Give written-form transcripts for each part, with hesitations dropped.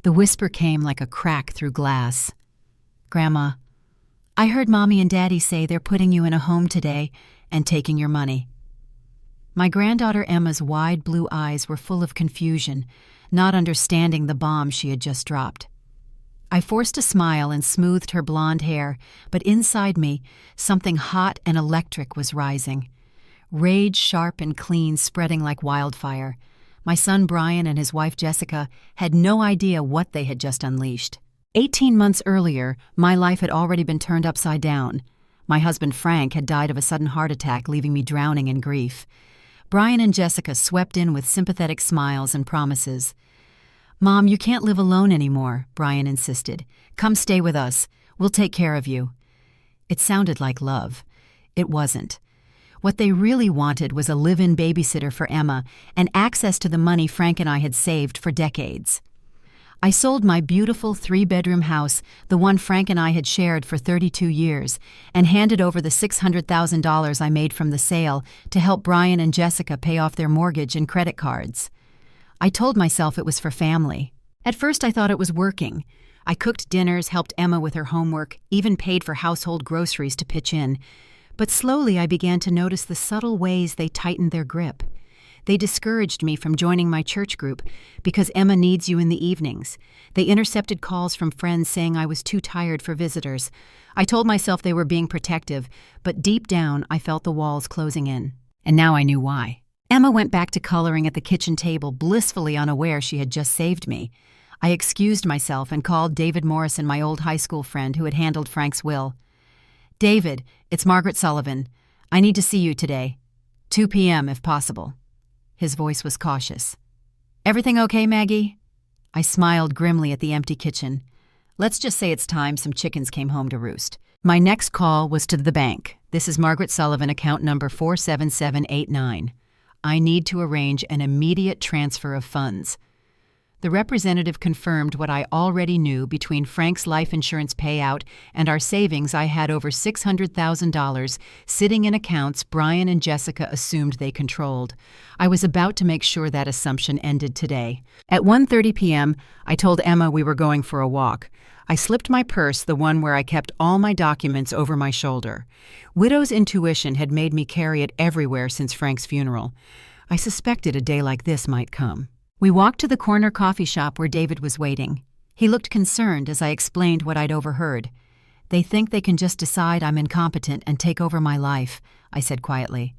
The whisper came like a crack through glass. "Grandma, I heard Mommy and Daddy say they're putting you in a home today and taking your money." My granddaughter Emma's wide blue eyes were full of confusion, not understanding the bomb she had just dropped. I forced a smile and smoothed her blonde hair, but inside me, something hot and electric was rising. Rage, sharp and clean, spreading like wildfire. My son Brian and his wife Jessica had no idea what they had just unleashed. 18 months earlier, my life had already been turned upside down. My husband Frank had died of a sudden heart attack, leaving me drowning in grief. Brian and Jessica swept in with sympathetic smiles and promises. "Mom, you can't live alone anymore," Brian insisted. "Come stay with us. We'll take care of you." It sounded like love. It wasn't. What they really wanted was a live-in babysitter for Emma and access to the money Frank and I had saved for decades. I sold my beautiful 3-bedroom house, the one Frank and I had shared for 32 years, and handed over the $600,000 I made from the sale to help Brian and Jessica pay off their mortgage and credit cards. I told myself it was for family. At first I thought it was working. I cooked dinners, helped Emma with her homework, even paid for household groceries to pitch in. But slowly I began to notice the subtle ways they tightened their grip. They discouraged me from joining my church group because Emma needs you in the evenings. They intercepted calls from friends saying I was too tired for visitors. I told myself they were being protective, but deep down I felt the walls closing in. And now I knew why. Emma went back to coloring at the kitchen table, blissfully unaware she had just saved me. I excused myself and called David Morrison, my old high school friend who had handled Frank's will. "David, it's Margaret Sullivan. I need to see you today. 2 p.m. if possible." His voice was cautious. "Everything okay, Maggie?" I smiled grimly at the empty kitchen. Let's just say it's time some chickens came home to roost. My next call was to the bank. "This is Margaret Sullivan, account number 47789. I need to arrange an immediate transfer of funds." The representative confirmed what I already knew. Between Frank's life insurance payout and our savings, I had over $600,000 sitting in accounts Brian and Jessica assumed they controlled. I was about to make sure that assumption ended today. At 1:30 p.m., I told Emma we were going for a walk. I slipped my purse, the one where I kept all my documents, over my shoulder. Widow's intuition had made me carry it everywhere since Frank's funeral. I suspected a day like this might come. We walked to the corner coffee shop where David was waiting. He looked concerned as I explained what I'd overheard. "They think they can just decide I'm incompetent and take over my life," I said quietly.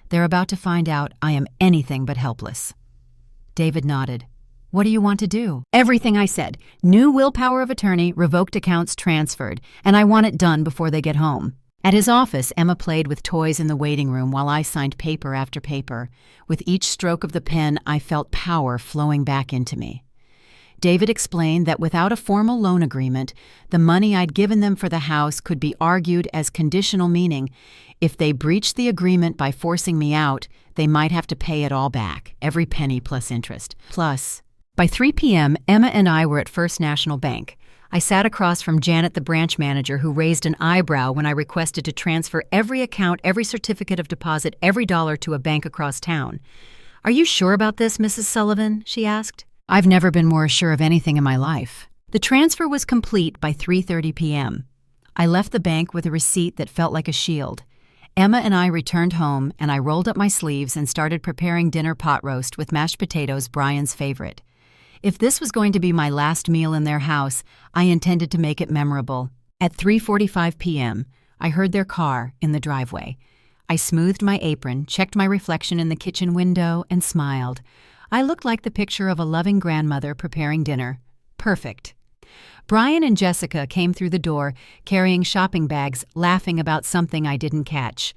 "They're about to find out I am anything but helpless." David nodded. "What do you want to do?" "Everything I said. New will power of attorney, revoked accounts transferred, and I want it done before they get home." At his office, Emma played with toys in the waiting room while I signed paper after paper. With each stroke of the pen, I felt power flowing back into me. David explained that without a formal loan agreement, the money I'd given them for the house could be argued as conditional, meaning if they breached the agreement by forcing me out, they might have to pay it all back, every penny plus interest. Plus, by 3 p.m., Emma and I were at First National Bank. I sat across from Janet, the branch manager, who raised an eyebrow when I requested to transfer every account, every certificate of deposit, every dollar to a bank across town. "Are you sure about this, Mrs. Sullivan?" she asked. I've never been more sure of anything in my life. The transfer was complete by 3:30 p.m. I left the bank with a receipt that felt like a shield. Emma and I returned home, and I rolled up my sleeves and started preparing dinner pot roast with mashed potatoes, Brian's favorite. If this was going to be my last meal in their house, I intended to make it memorable. At 3:45 p.m., I heard their car in the driveway. I smoothed my apron, checked my reflection in the kitchen window, and smiled. I looked like the picture of a loving grandmother preparing dinner. Perfect. Brian and Jessica came through the door, carrying shopping bags, laughing about something I didn't catch.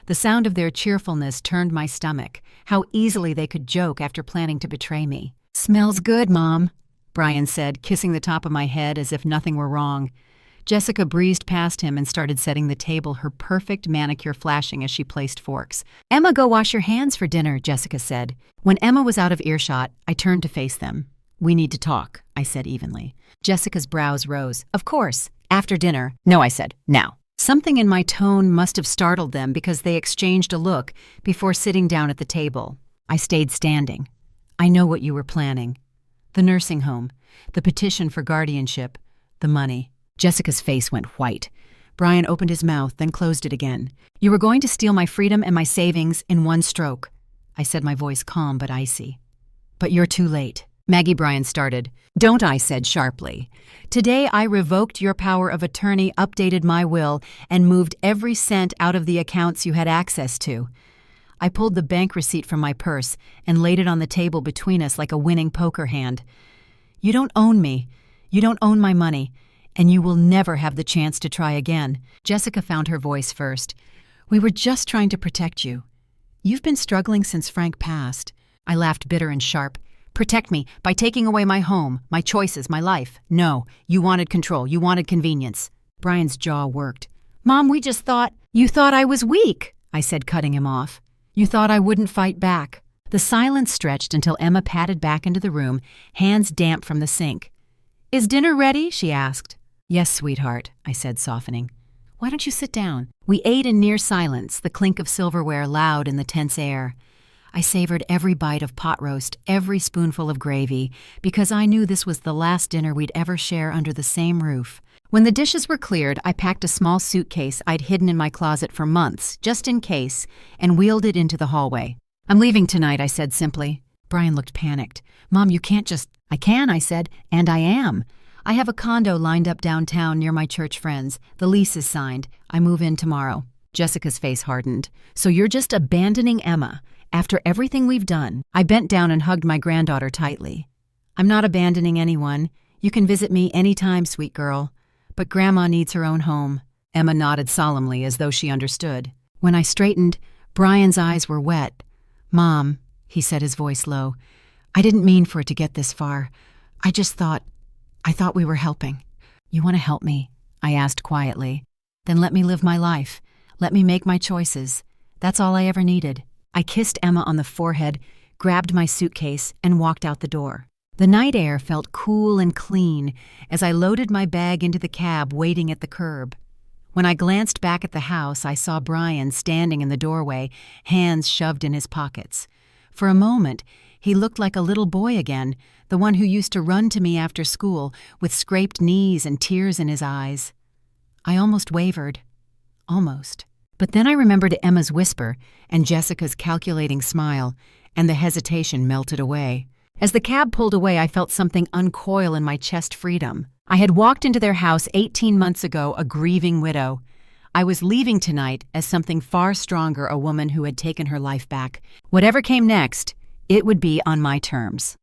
The sound of their cheerfulness turned my stomach. How easily they could joke after planning to betray me. "Smells good, Mom," Brian said, kissing the top of my head as if nothing were wrong. Jessica breezed past him and started setting the table, her perfect manicure flashing as she placed forks. "Emma, go wash your hands for dinner," Jessica said. When Emma was out of earshot, I turned to face them. "We need to talk," I said evenly. Jessica's brows rose. "Of course. After dinner." "No," I said. "Now." Something in my tone must have startled them because they exchanged a look before sitting down at the table. I stayed standing. "I know what you were planning. The nursing home. the petition for guardianship, the money. Jessica's face went white. Brian opened his mouth, then closed it again. "You were going to steal my freedom and my savings in one stroke," I said, my voice calm but icy. "But you're too late." Maggie Bryan started. "Don't," I said sharply. "Today I revoked your power of attorney, updated my will, and moved every cent out of the accounts you had access to." I pulled the bank receipt from my purse and laid it on the table between us like a winning poker hand. "You don't own me. You don't own my money. And you will never have the chance to try again." Jessica found her voice first. "We were just trying to protect you. You've been struggling since Frank passed." I laughed bitter and sharp. "Protect me by taking away my home, my choices, my life. No, you wanted control. You wanted convenience." Brian's jaw worked. "Mom, we just thought—" "You thought I was weak," I said, cutting him off. "You thought I wouldn't fight back." The silence stretched until Emma padded back into the room, hands damp from the sink. "Is dinner ready?" she asked. "Yes, sweetheart," I said, softening. "Why don't you sit down?" We ate in near silence, the clink of silverware loud in the tense air. I savored every bite of pot roast, every spoonful of gravy, because I knew this was the last dinner we'd ever share under the same roof. When the dishes were cleared, I packed a small suitcase I'd hidden in my closet for months, just in case, and wheeled it into the hallway. "I'm leaving tonight," I said simply. Brian looked panicked. "Mom, you can't just—" "I can," I said, "and I am. I have a condo lined up downtown near my church friends. The lease is signed. I move in tomorrow." Jessica's face hardened. "So you're just abandoning Emma after everything we've done?" I bent down and hugged my granddaughter tightly. "I'm not abandoning anyone. You can visit me any time, sweet girl. But Grandma needs her own home." Emma nodded solemnly as though she understood. When I straightened, Brian's eyes were wet. "Mom," he said, his voice low, "I didn't mean for it to get this far. I thought we were helping." "You want to help me?" I asked quietly. "Then let me live my life. Let me make my choices. That's all I ever needed." I kissed Emma on the forehead, grabbed my suitcase, and walked out the door. The night air felt cool and clean as I loaded my bag into the cab waiting at the curb. When I glanced back at the house, I saw Brian standing in the doorway, hands shoved in his pockets. For a moment, he looked like a little boy again, the one who used to run to me after school with scraped knees and tears in his eyes. I almost wavered. Almost. But then I remembered Emma's whisper and Jessica's calculating smile, and the hesitation melted away. As the cab pulled away, I felt something uncoil in my chest. Freedom. I had walked into their house 18 months ago, a grieving widow. I was leaving tonight as something far stronger, a woman who had taken her life back. Whatever came next, it would be on my terms.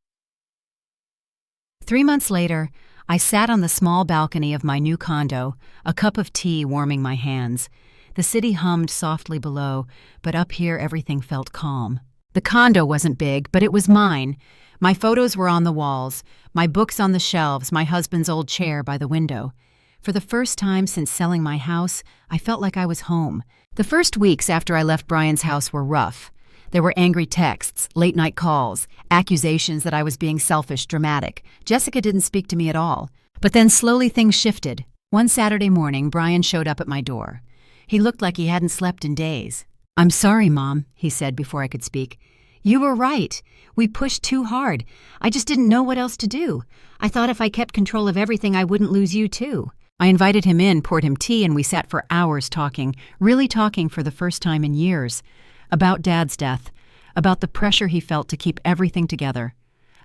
3 months later, I sat on the small balcony of my new condo, a cup of tea warming my hands. The city hummed softly below, but up here everything felt calm. The condo wasn't big, but it was mine. My photos were on the walls, my books on the shelves, my husband's old chair by the window. For the first time since selling my house, I felt like I was home. The first weeks after I left Brian's house were rough. There were angry texts, late-night calls, accusations that I was being selfish, dramatic. Jessica didn't speak to me at all. But then slowly things shifted. One Saturday morning, Brian showed up at my door. He looked like he hadn't slept in days. "I'm sorry, Mom," he said before I could speak. "You were right. We pushed too hard. I just didn't know what else to do. I thought if I kept control of everything, I wouldn't lose you, too." I invited him in, poured him tea, and we sat for hours talking, really talking for the first time in years. About Dad's death, about the pressure he felt to keep everything together,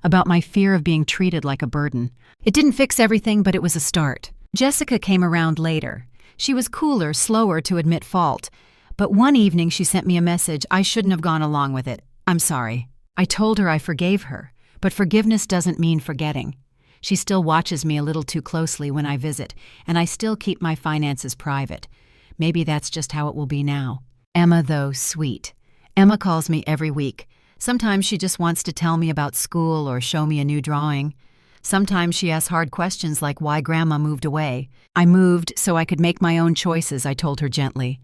about my fear of being treated like a burden. It didn't fix everything, but it was a start. Jessica came around later. She was cooler, slower to admit fault. But one evening she sent me a message. I shouldn't have gone along with it. "I'm sorry." I told her I forgave her, but forgiveness doesn't mean forgetting. She still watches me a little too closely when I visit, and I still keep my finances private. Maybe that's just how it will be now. Emma, though, sweet. Emma calls me every week. Sometimes she just wants to tell me about school or show me a new drawing. Sometimes she asks hard questions like why Grandma moved away. "I moved so I could make my own choices," I told her gently.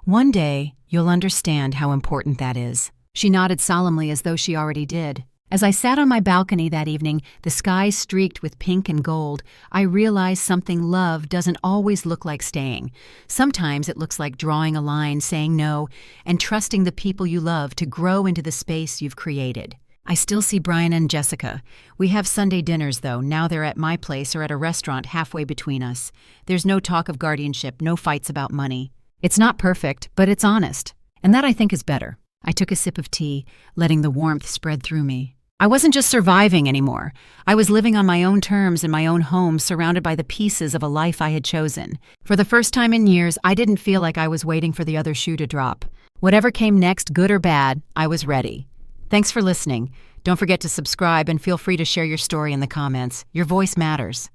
"One day, you'll understand how important that is." She nodded solemnly as though she already did. As I sat on my balcony that evening, the sky streaked with pink and gold, I realized something. Love doesn't always look like staying. Sometimes it looks like drawing a line, saying no, and trusting the people you love to grow into the space you've created. I still see Brian and Jessica. We have Sunday dinners, though. Now they're at my place or at a restaurant halfway between us. There's no talk of guardianship, no fights about money. It's not perfect, but it's honest. And that, I think, is better. I took a sip of tea, letting the warmth spread through me. I wasn't just surviving anymore. I was living on my own terms in my own home, surrounded by the pieces of a life I had chosen. For the first time in years, I didn't feel like I was waiting for the other shoe to drop. Whatever came next, good or bad, I was ready. Thanks for listening. Don't forget to subscribe and feel free to share your story in the comments. Your voice matters.